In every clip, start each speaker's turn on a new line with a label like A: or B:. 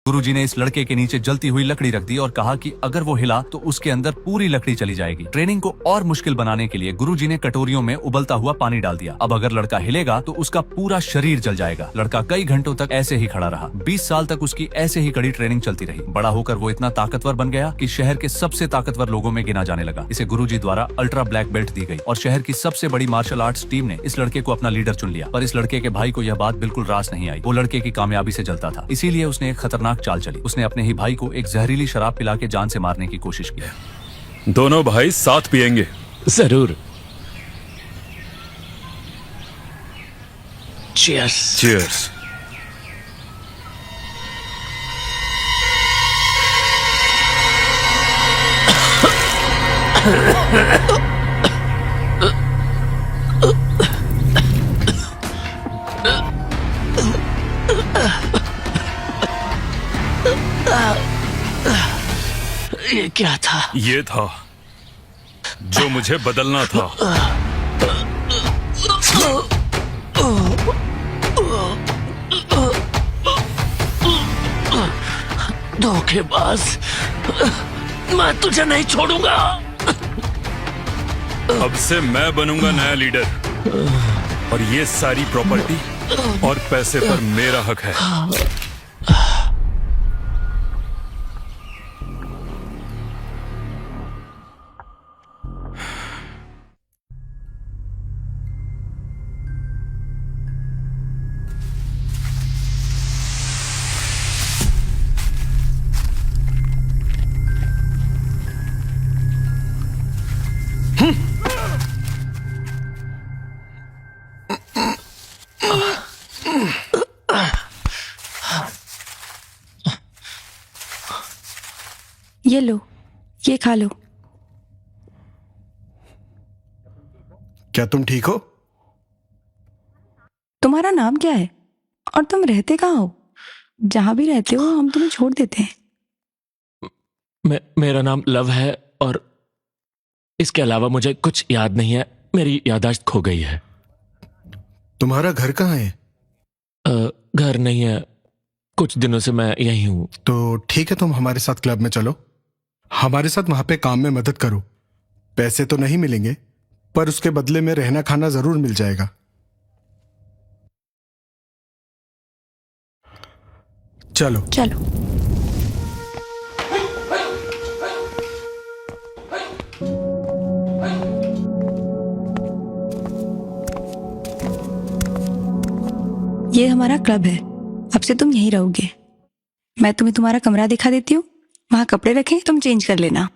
A: गुरुजी ने इस लड़के के नीचे जलती हुई लकड़ी रख दी और कहा कि अगर वो हिला तो उसके अंदर पूरी लकड़ी चली जाएगी। ट्रेनिंग को और मुश्किल बनाने के लिए गुरुजी ने कटोरियों में उबलता हुआ पानी डाल दिया। अब अगर लड़का हिलेगा तो उसका पूरा शरीर जल जाएगा। लड़का कई घंटों तक ऐसे ही खड़ा रहा। 20 साल तक उसकी ऐसे ही कड़ी ट्रेनिंग चलती रही। बड़ा होकर वो इतना ताकतवर बन गया कि शहर के सबसे ताकतवर लोगों में गिना जाने लगा। इसे गुरुजी द्वारा अल्ट्रा ब्लैक बेल्ट दी गई और शहर की सबसे बड़ी मार्शल आर्ट्स टीम ने इस लड़के को अपना लीडर चुन लिया। पर इस लड़के के भाई को यह बात बिल्कुल रास नहीं आई। वो लड़के की कामयाबी से जलता था, इसीलिए उसने एक खतरनाक चाल चली। उसने अपने ही भाई को एक जहरीली शराब पिला के जान से मारने की कोशिश की।
B: दोनों भाई साथ पिएंगे।
C: जरूर। चीयर्स।
B: चीयर्स।
C: ये क्या था?
B: ये था जो मुझे बदलना था।
C: धोखेबाज, मैं तुझे नहीं छोड़ूंगा।
B: अब से मैं बनूंगा नया लीडर और ये सारी प्रॉपर्टी और पैसे पर मेरा हक है।
D: ये लो, ये खा लो।
E: क्या तुम ठीक हो?
D: तुम्हारा नाम क्या है और तुम रहते कहाँ हो? जहां भी रहते हो हम तुम्हें छोड़ देते हैं।
C: मेरा नाम लव है और इसके अलावा मुझे कुछ याद नहीं है। मेरी याददाश्त खो गई है।
E: तुम्हारा घर कहाँ है?
C: घर नहीं है, कुछ दिनों से मैं यहीं हूँ।
E: तो ठीक है, तुम हमारे साथ क्लब में चलो। हमारे साथ वहां पे काम में मदद करो। पैसे तो नहीं मिलेंगे पर उसके बदले में रहना खाना जरूर मिल जाएगा। चलो
D: चलो। ये हमारा क्लब है, अब से तुम यहीं रहोगे। मैं तुम्हें तुम्हारा कमरा दिखा देती हूँ, वहां कपड़े रखे, तुम चेंज कर लेना।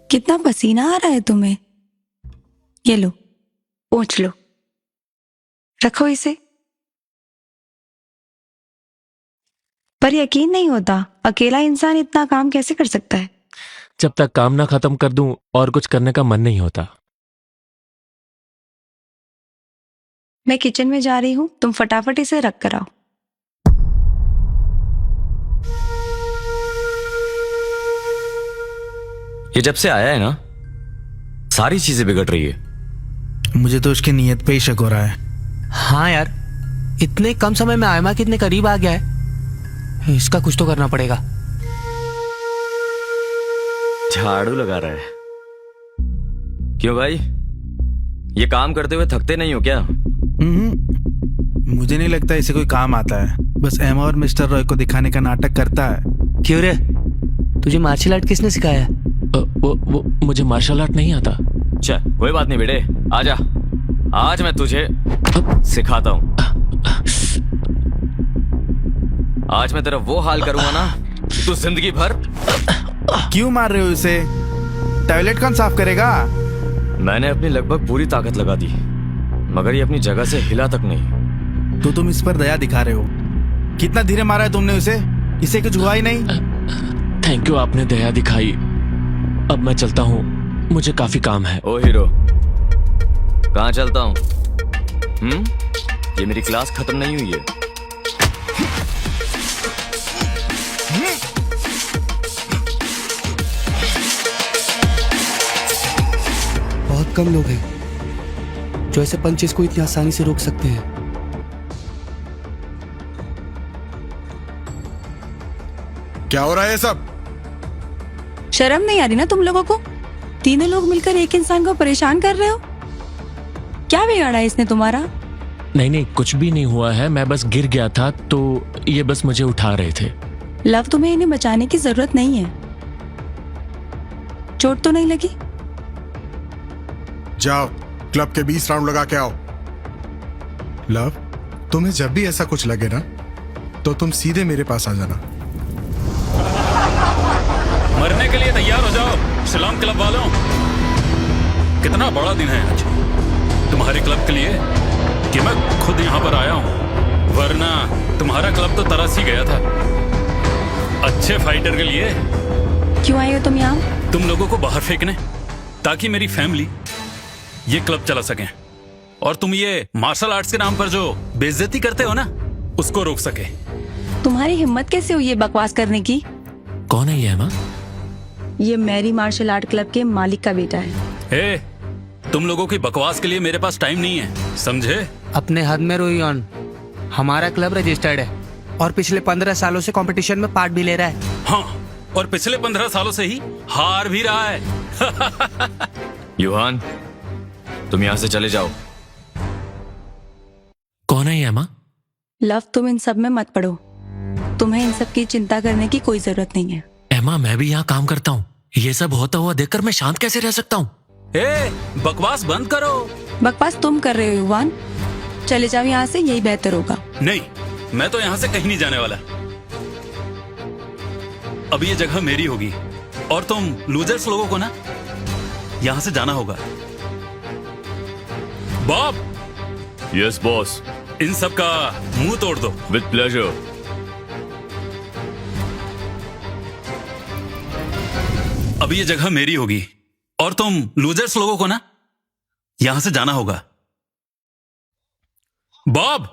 D: कितना पसीना आ रहा है तुम्हें। ये लो, पोंछ लो, रखो इसे। पर यकीन नहीं होता, अकेला इंसान इतना काम कैसे कर सकता है।
C: जब तक काम ना खत्म कर दूं और कुछ करने का मन नहीं होता।
D: मैं किचन में जा रही हूँ, तुम फटाफट इसे रख कर आओ।
F: ये जब से आया है ना, सारी चीजें बिगड़ रही है।
G: मुझे तो उसकी नीयत पे ही शक हो रहा है।
H: हाँ यार, इतने कम समय में आयमा कितने करीब आ गया है। इसका कुछ तो करना पड़ेगा।
F: झाड़ू लगा रहा है। क्यों भाई, ये काम करते हुए थकते नहीं हो क्या?
G: मुझे नहीं लगता इसे कोई काम आता है। बस एमा और मिस्टर रॉय को दिखाने का नाटक करता है।
H: क्यों रे, तुझे मार्शल आर्ट किसने सिखाया है?
C: वो मुझे मार्शल आर्ट नहीं आता।
F: चल कोई बात नहीं बेटे, आजा, आज मैं तुझे सिखाता हूँ। आज मैं तेरा वो हाल करूंगा ना कि तू जिंदगी भर।
G: क्यों मार रहे हो इसे? टॉयलेट कौन साफ करेगा?
F: मैंने अपनी लगभग पूरी ताकत लगा दी, मगर ये अपनी जगह से हिला तक नहीं।
G: तो तुम इस पर दया दिखा रहे हो। कितना धीरे मारा है तुमने उसे? इसे कुछ हुआ ही नहीं।
C: थैंक यू, आपने दया दिखाई। अब मैं चलता हूँ। मुझे काफी काम है।
F: ओ हीरो, कहाँ चलता हूँ? ये मेरी क्लास खत्म नहीं हुई है।
H: बहुत कम लोग हैं जो ऐसे पंचेस को इतनी आसानी से रोक सकते हैं।
E: क्या हो रहा है ये सब?
D: शर्म नहीं आ रही ना तुम लोगों को? तीनों लोग मिलकर एक इंसान को परेशान कर रहे हो। क्या बिगाड़ा है इसने तुम्हारा?
C: नहीं, कुछ भी नहीं हुआ है। मैं बस गिर गया था तो ये बस मुझे उठा रहे थे।
D: लव, तुम्हें इन्हें बचाने की जरूरत नहीं है। चोट तो नहीं लगी?
E: जाओ क्लब के 20 राउंड लगा के आओ। लव, तुम्हें जब भी ऐसा कुछ लगे ना तो तुम सीधे मेरे पास आ जाना।
B: मरने के लिए तैयार हो जाओ शिलोंग क्लब वालों। कितना बड़ा दिन है आज तुम्हारे क्लब के लिए कि मैं खुद यहाँ पर आया हूँ, वरना तुम्हारा क्लब तो तरस ही गया था। अच्छे फाइटर के लिए
D: क्यों आए हो तुम यहाँ?
B: तुम लोगों को बाहर फेंकने, ताकि मेरी फैमिली ये क्लब चला सके, और तुम ये मार्शल आर्ट्स के नाम पर जो बेइज्जती करते हो ना, उसको रोक सके।
D: तुम्हारी हिम्मत कैसे हुई है बकवास करने की?
C: कौन है ये एमा?
D: ये मैरी मार्शल आर्ट क्लब के मालिक का बेटा है।
B: ए, तुम लोगों की बकवास के लिए मेरे पास टाइम नहीं है, समझे?
H: अपने हद में रोहियन, हमारा क्लब रजिस्टर्ड है और पिछले 15 सालों से कंपटीशन में पार्ट भी ले रहा है।
B: हाँ, और पिछले 15 सालों से ही हार भी रहा है।
F: युहान, तुम यहाँ से चले जाओ।
C: कौन है ये एमा?
D: लव, तुम इन सब में मत पड़ो। तुम्हें इन सब की चिंता करने की कोई जरूरत नहीं है।
C: एमा, मैं भी यहाँ काम करता हूँ। ये सब होता हुआ देखकर मैं शांत कैसे रह सकता हूँ?
B: ए, बकवास बंद करो।
D: बकवास तुम कर रहे हो युवान। चले जाओ यहाँ से, यही बेहतर होगा।
B: नहीं, मैं तो यहाँ से कहीं नहीं जाने वाला। अब ये जगह मेरी होगी और तुम लूजर्स लोगों को ना यहाँ से जाना होगा। बॉब।
F: Yes boss.
B: इन सब का मुंह तोड़ दो।
F: With pleasure.
B: अब ये जगह मेरी होगी और तुम लूजर्स लोगों को ना यहां से जाना होगा। बॉब।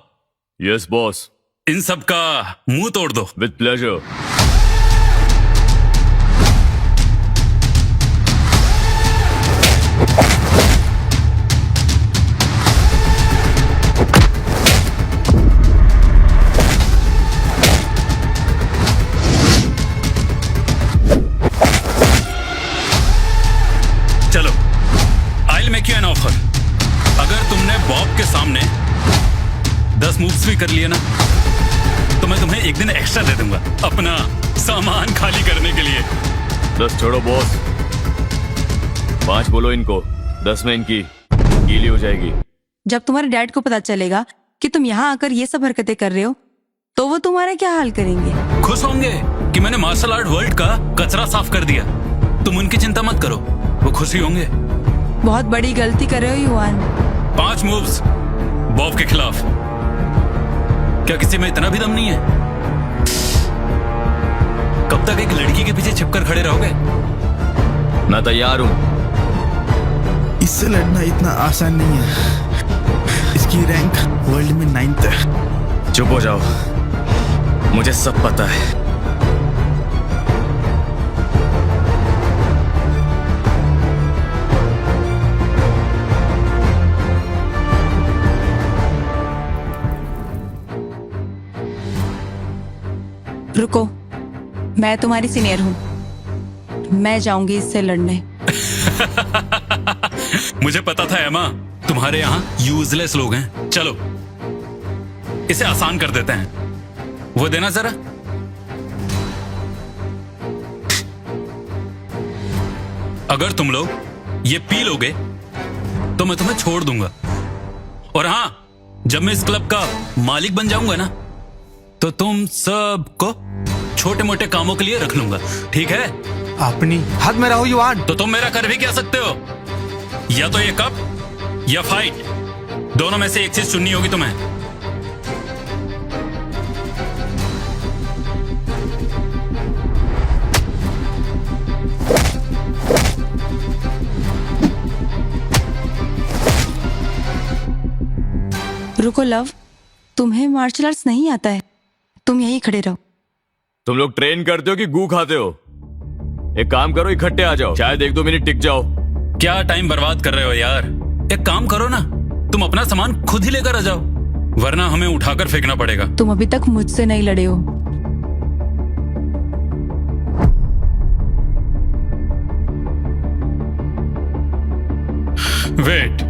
F: Yes boss.
B: इन सब का मुंह तोड़ दो।
F: With pleasure.
B: चलो, I'll make you an offer। अगर तुमने बॉब के सामने 10 मूव्स भी कर लिए ना, तो मैं तुम्हें एक दिन एक्स्ट्रा दे दूंगा अपना सामान खाली करने के लिए।
F: 10 छोड़ो बॉस, 5 बोलो इनको। 10 में इनकी गीली हो जाएगी।
D: जब तुम्हारे डैड को पता चलेगा कि तुम यहाँ आकर ये सब हरकतें कर रहे हो, तो वो तुम्हारा क्या हाल करेंगे?
B: खुश होंगे कि मैंने मार्शल आर्ट वर्ल्ड का कचरा साफ कर दिया। तुम उनकी चिंता मत करो, वो खुशी होंगे।
D: बहुत बड़ी गलती कर रहे हो युवान।
B: 5 मूव्स बॉब के खिलाफ। क्या किसी में इतना भी दम नहीं है? कब तक एक लड़की के पीछे छिपकर खड़े रहोगे?
F: मैं तैयार हूं।
G: इससे लड़ना इतना आसान नहीं है। इसकी रैंक वर्ल्ड में 9th है।
F: चुप हो जाओ, मुझे सब पता है।
D: रुको, मैं तुम्हारी सीनियर हूँ। मैं जाऊंगी इससे लड़ने।
B: मुझे पता था एमा, तुम्हारे यहाँ यूजलेस लोग हैं। चलो, इसे आसान कर देते हैं। वो देना जरा। अगर तुम लोग ये पी लोगे तो मैं तुम्हें छोड़ दूंगा। और हाँ, जब मैं इस क्लब का मालिक बन जाऊंगा ना, तो तुम सबको छोटे मोटे कामों के लिए रख लूंगा, ठीक है?
H: अपनी हद में रहो युवान।
B: तो तुम मेरा कर भी क्या सकते हो? या तो ये कप या फाइट, दोनों में से एक चीज चुननी होगी तुम्हें।
D: रुको लव, तुम्हें मार्शल आर्ट्स नहीं आता है, तुम यहीं खड़े रहो।
F: तुम लोग ट्रेन करते हो कि गू खाते हो? एक काम करो, इकट्ठे आ जाओ, शायद 1-2 मिनट टिक जाओ।
B: क्या टाइम बर्बाद कर रहे हो यार? एक काम करो ना, तुम अपना सामान खुद ही लेकर आ जाओ, वरना हमें उठाकर फेंकना पड़ेगा।
D: तुम अभी तक मुझसे नहीं लड़े हो।
B: वेट,